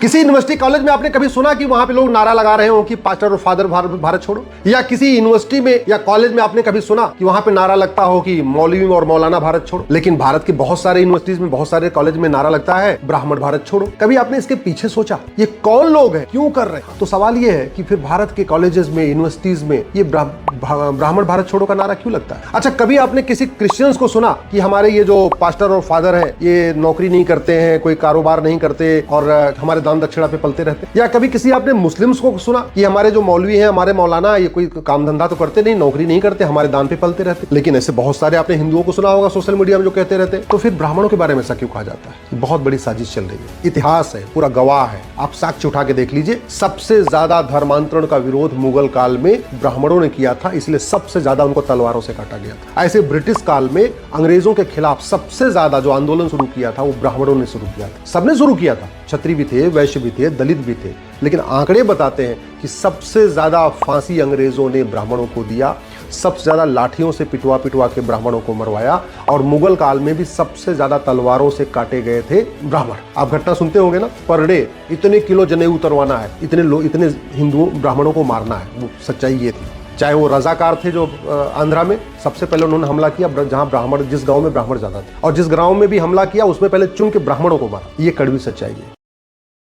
किसी university college में आपने कभी सुना कि वहां पे लोग नारा लगा रहे हो कि पास्टर और फादर भारत छोड़ो? या किसी यूनिवर्सिटी में या कॉलेज में आपने कभी सुना कि वहां पे नारा लगता हो कि मौलवी और मौलाना भारत छोड़ो? लेकिन भारत के बहुत सारे यूनिवर्सिटीज में, बहुत सारे कॉलेज में नारा लगता है ब्राह्मण भारत छोड़ो। कभी आपने इसके पीछे सोचा ये कौन लोग हैं, क्यों कर रहे हैं? तो सवाल ये है कि फिर भारत के कॉलेजेस में, यूनिवर्सिटीज में ये ब्राह्मण भारत छोड़ो का नारा क्यों लगता है? अच्छा, कभी आपने किसी क्रिश्चियंस को सुना कि हमारे ये जो पास्टर और फादर है ये नौकरी नहीं करते हैं, कोई कारोबार नहीं करते और हमारे दान दक्षिणा पे पलते रहते? या कभी किसी आपने मुस्लिम्स को सुना कि हमारे जो मौलवी हैं, हमारे मौलाना, ये कोई काम धंधा तो करते नहीं, नौकरी नहीं करते, हमारे दान पे पलते रहते? लेकिन ऐसे बहुत सारे आपने हिंदुओं को सुना होगा सोशल मीडिया में जो कहते रहते। तो फिर ब्राह्मणों के बारे में ऐसा क्यों कहा जाता है? बहुत बड़ी साजिश चल रही है, इतिहास है, पूरा गवाह है, आप साक्ष्य उठा के देख लीजिए। सबसे ज्यादा धर्मांतरण का विरोध मुगल काल में ब्राह्मणों ने किया था, इसलिए सबसे ज्यादा उनको तलवारों से काटा गया था। ऐसे ब्रिटिश काल में अंग्रेजों के खिलाफ सबसे ज्यादा जो आंदोलन शुरू किया था वो ब्राह्मणों ने शुरू किया था। सबने शुरू किया था, क्षत्रिय भी थे, वैश्य भी थे, दलित भी थे, लेकिन आंकड़े बताते हैं कि सबसे ज्यादा फांसी अंग्रेजों ने ब्राह्मणों को दिया, सबसे ज्यादा लाठियों से पिटवा पिटवा के ब्राह्मणों को मरवाया, और मुगल काल में भी सबसे ज्यादा तलवारों से काटे गए थे ब्राह्मण। आप घटना सुनते होंगे ना, पर डे इतने किलो जनेऊ उतरवाना है, इतने हिंदुओं ब्राह्मणों को मारना है। वो सच्चाई ये थी। चाहे वो रजाकार थे जो आंध्रा में सबसे पहले उन्होंने हमला किया, जहां ब्राह्मण, जिस गांव में ब्राह्मण ज्यादा थे, और जिस गांव में भी हमला किया उसमें पहले चुन के ब्राह्मणों को मारा। ये कड़वी सच्चाई है।